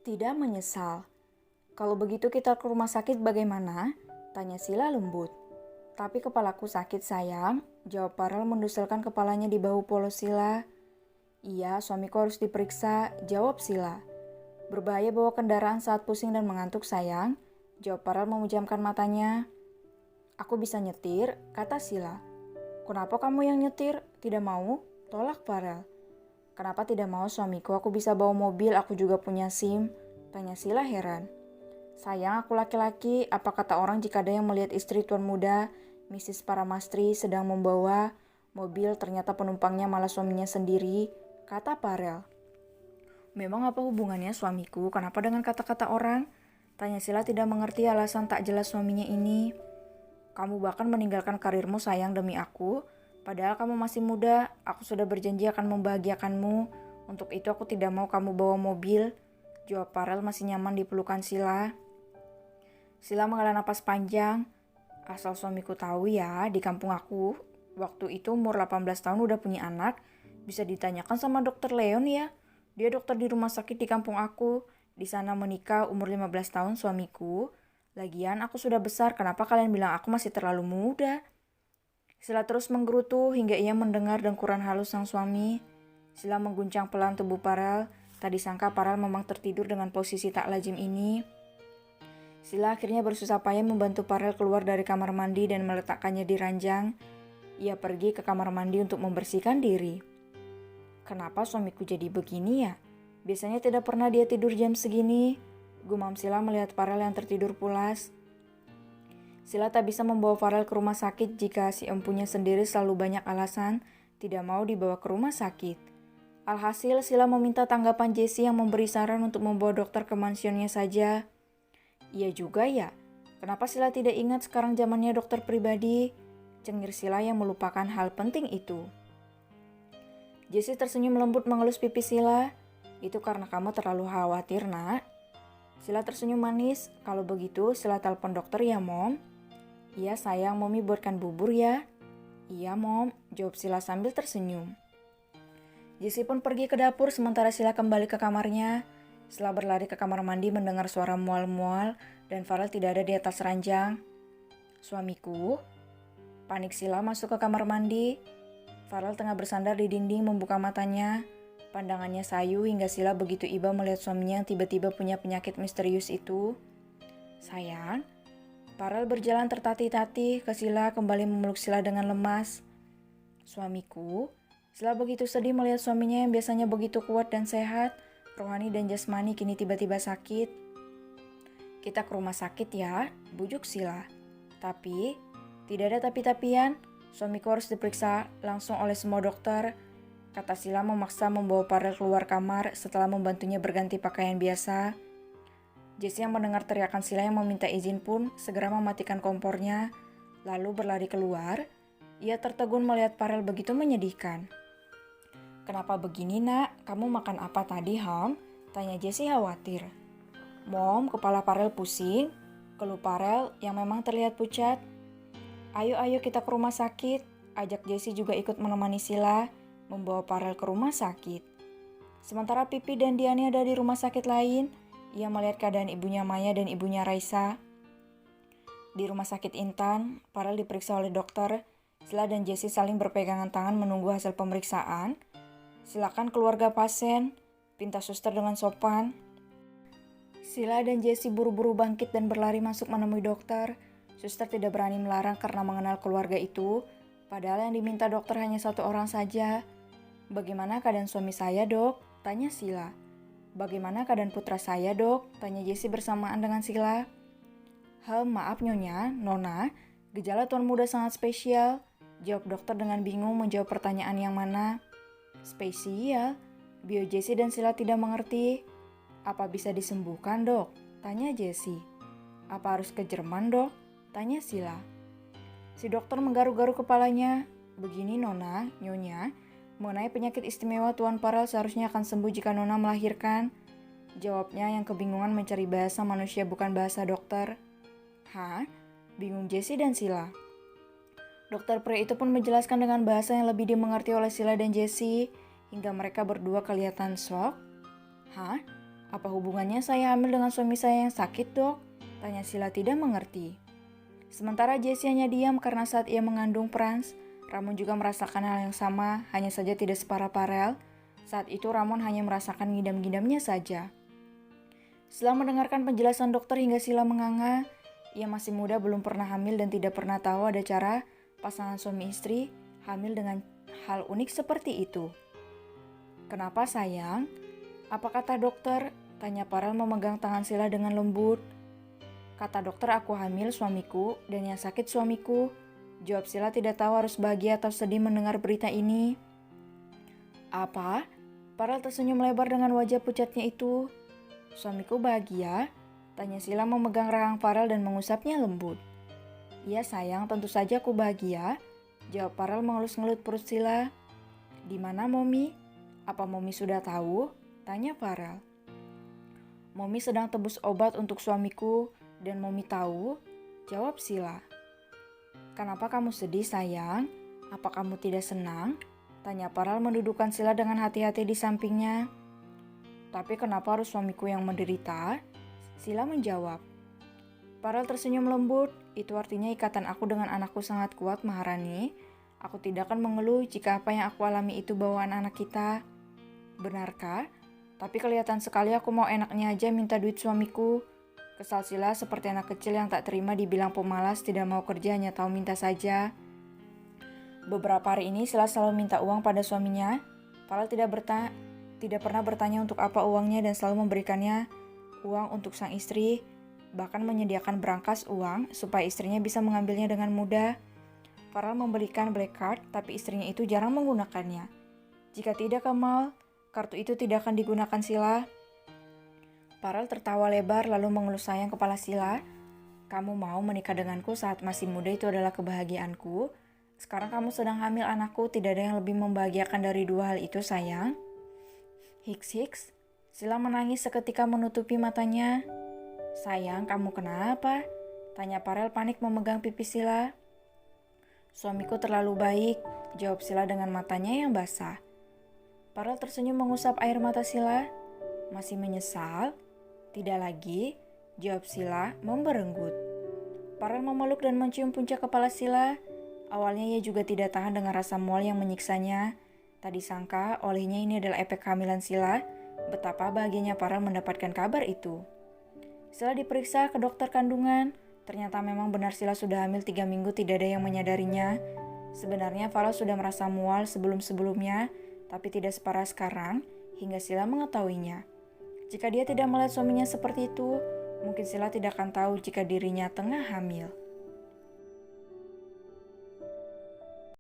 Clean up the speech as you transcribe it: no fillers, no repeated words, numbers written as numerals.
Tidak menyesal. Kalau begitu kita ke rumah sakit bagaimana? Tanya Sila lembut. Tapi kepalaku sakit sayang, jawab Parel menduselkan kepalanya di bahu polos Sila. Iya, suamiku harus diperiksa, jawab Sila. Berbahaya bawa kendaraan saat pusing dan mengantuk sayang, jawab Parel memejamkan matanya. Aku bisa nyetir, kata Sila. Kenapa kamu yang nyetir? Tidak mau? Tolak Parel. Kenapa tidak mau suamiku? Aku bisa bawa mobil, aku juga punya SIM. Tanya Sila heran. Sayang, aku laki-laki, apa kata orang jika ada yang melihat istri tuan muda, Mrs. Paramastri sedang membawa mobil, ternyata penumpangnya malah suaminya sendiri, kata Parel. Memang apa hubungannya suamiku? Kenapa dengan kata-kata orang? Tanya Sila tidak mengerti alasan tak jelas suaminya ini. Kamu bahkan meninggalkan karirmu sayang demi aku. Padahal kamu masih muda, aku sudah berjanji akan membahagiakanmu. Untuk itu aku tidak mau kamu bawa mobil. Jawab Parel masih nyaman di pelukan Sila. Sila menghela napas panjang. Asal suamiku tahu ya, di kampung aku, waktu itu umur 18 tahun udah punya anak. Bisa ditanyakan sama dokter Leon ya. Dia dokter di rumah sakit di kampung aku. Di sana menikah umur 15 tahun suamiku. Lagian aku sudah besar, kenapa kalian bilang aku masih terlalu muda? Sila terus menggerutu hingga ia mendengar dengkuran halus sang suami. Sila mengguncang pelan tubuh Parel. Tak disangka Parel memang tertidur dengan posisi tak lazim ini. Sila akhirnya bersusah payah membantu Parel keluar dari kamar mandi dan meletakkannya di ranjang. Ia pergi ke kamar mandi untuk membersihkan diri. Kenapa suamiku jadi begini ya? Biasanya tidak pernah dia tidur jam segini. Gumam Sila melihat Parel yang tertidur pulas. Sila tak bisa membawa Farel ke rumah sakit jika si empunya sendiri selalu banyak alasan tidak mau dibawa ke rumah sakit. Alhasil Sila meminta tanggapan Jessie yang memberi saran untuk membawa dokter ke mansionnya saja. Iya juga ya, kenapa Sila tidak ingat sekarang zamannya dokter pribadi? Cengir Sila yang melupakan hal penting itu. Jessie tersenyum lembut mengelus pipi Sila. Itu karena kamu terlalu khawatir, nak. Sila tersenyum manis. Kalau begitu Sila telepon dokter ya, Mom. Iya sayang, Mommy buatkan bubur ya. Iya Mom, jawab Sila sambil tersenyum. Jessie pun pergi ke dapur sementara Sila kembali ke kamarnya. Sila berlari ke kamar mandi mendengar suara mual-mual dan Farel tidak ada di atas ranjang. Suamiku? Panik Sila masuk ke kamar mandi. Farel tengah bersandar di dinding membuka matanya. Pandangannya sayu hingga Sila begitu iba melihat suaminya yang tiba-tiba punya penyakit misterius itu. Sayang, Farel berjalan tertatih-tatih ke Sila kembali memeluk Sila dengan lemas. Suamiku, Sila begitu sedih melihat suaminya yang biasanya begitu kuat dan sehat, rohani dan jasmani kini tiba-tiba sakit. Kita ke rumah sakit ya, bujuk Sila. Tapi, tidak ada tapi-tapian, suamiku harus diperiksa langsung oleh semua dokter. Kata Sila memaksa membawa Farel keluar kamar setelah membantunya berganti pakaian biasa. Jessie yang mendengar teriakan Sila yang meminta izin pun segera mematikan kompornya, lalu berlari keluar. Ia tertegun melihat Farel begitu menyedihkan. Kenapa begini nak? Kamu makan apa tadi, Ham? Tanya Jessie khawatir. Mom, kepala Farel pusing. Keluh Farel yang memang terlihat pucat. Ayo kita ke rumah sakit. Ajak Jessie juga ikut menemani Sila, membawa Farel ke rumah sakit. Sementara Pipi dan Diani ada di rumah sakit lain. Ia melihat keadaan ibunya Maya dan ibunya Raisa. Di rumah sakit Intan, Farel diperiksa oleh dokter. Sila dan Jessie saling berpegangan tangan menunggu hasil pemeriksaan. Silakan keluarga pasien, pinta suster dengan sopan. Sila dan Jessie buru-buru bangkit dan berlari masuk menemui dokter. Suster tidak berani melarang karena mengenal keluarga itu. Padahal yang diminta dokter hanya satu orang saja. Bagaimana keadaan suami saya, Dok? Tanya Sila. Bagaimana keadaan putra saya, Dok? Tanya Jessie bersamaan dengan Sila. Maaf Nyonya, Nona, gejala tuan muda sangat spesial. Jawab dokter dengan bingung menjawab pertanyaan yang mana. Spesial? Bio Jessie dan Sila tidak mengerti. Apa bisa disembuhkan, Dok? Tanya Jessie. Apa harus ke Jerman, Dok? Tanya Sila. Si dokter menggaruk-garuk kepalanya. Begini Nona, Nyonya, mengenai penyakit istimewa Tuan Farel seharusnya akan sembuh jika Nona melahirkan. Jawabnya yang kebingungan mencari bahasa manusia bukan bahasa dokter. Hah? Bingung Jessie dan Sila. Dokter pria itu pun menjelaskan dengan bahasa yang lebih dimengerti oleh Sila dan Jessie, hingga mereka berdua kelihatan shock. Hah? Apa hubungannya saya hamil dengan suami saya yang sakit, Dok? Tanya Sila tidak mengerti. Sementara Jessie hanya diam karena saat ia mengandung Franz, Ramon juga merasakan hal yang sama, hanya saja tidak separah Farel. Saat itu Ramon hanya merasakan ngidam-ngidamnya saja. Setelah mendengarkan penjelasan dokter hingga Sila menganga, ia masih muda belum pernah hamil dan tidak pernah tahu ada cara pasangan suami istri hamil dengan hal unik seperti itu. Kenapa sayang? Apa kata dokter? Tanya Farel memegang tangan Sila dengan lembut. Kata dokter aku hamil suamiku dan yang sakit suamiku. Jawab Sila tidak tahu harus bahagia atau sedih mendengar berita ini. Apa? Farel tersenyum lebar dengan wajah pucatnya itu. Suamiku bahagia? Tanya Sila memegang rahang Farel dan mengusapnya lembut. Iya sayang, tentu saja aku bahagia. Jawab Farel mengelus-ngelut perut Sila. Di mana Momi? Apa Momi sudah tahu? Tanya Farel. Momi sedang tebus obat untuk suamiku dan Momi tahu? Jawab Sila. Kenapa kamu sedih sayang? Apa kamu tidak senang? Tanya Farel mendudukkan Sila dengan hati-hati di sampingnya. Tapi kenapa harus suamiku yang menderita? Sila menjawab. Farel tersenyum lembut. Itu artinya ikatan aku dengan anakku sangat kuat, Maharani. Aku tidak akan mengeluh jika apa yang aku alami itu bawaan anak kita. Benarkah? Tapi kelihatan sekali aku mau enaknya aja minta duit suamiku. Kesal Sila seperti anak kecil yang tak terima dibilang pemalas, tidak mau kerja, hanya tahu minta saja. Beberapa hari ini Sila selalu minta uang pada suaminya. Farel tidak pernah bertanya untuk apa uangnya dan selalu memberikannya uang untuk sang istri, bahkan menyediakan berangkas uang supaya istrinya bisa mengambilnya dengan mudah. Farel membelikan black card, tapi istrinya itu jarang menggunakannya. Jika tidak Kamal, kartu itu tidak akan digunakan Sila. Farel tertawa lebar lalu mengelus sayang kepala Sila. Kamu mau menikah denganku saat masih muda itu adalah kebahagiaanku. Sekarang kamu sedang hamil anakku, tidak ada yang lebih membahagiakan dari dua hal itu sayang. Hiks. Sila menangis seketika menutupi matanya. Sayang, kamu kenapa? Tanya Farel panik memegang pipi Sila. Suamiku terlalu baik, jawab Sila dengan matanya yang basah. Farel tersenyum mengusap air mata Sila. Masih menyesal? Tidak lagi, jawab Sila memberenggut. Farel memeluk dan mencium puncak kepala Sila. Awalnya ia juga tidak tahan dengan rasa mual yang menyiksanya. Tak disangka olehnya ini adalah efek kehamilan Sila. Betapa bahagianya Farel mendapatkan kabar itu. Sila diperiksa ke dokter kandungan. Ternyata memang benar Sila sudah hamil 3 minggu, tidak ada yang menyadarinya. Sebenarnya Farel sudah merasa mual sebelum-sebelumnya, tapi tidak separah sekarang hingga Sila mengetahuinya. Jika dia tidak melihat suaminya seperti itu, mungkin Sila tidak akan tahu jika dirinya tengah hamil.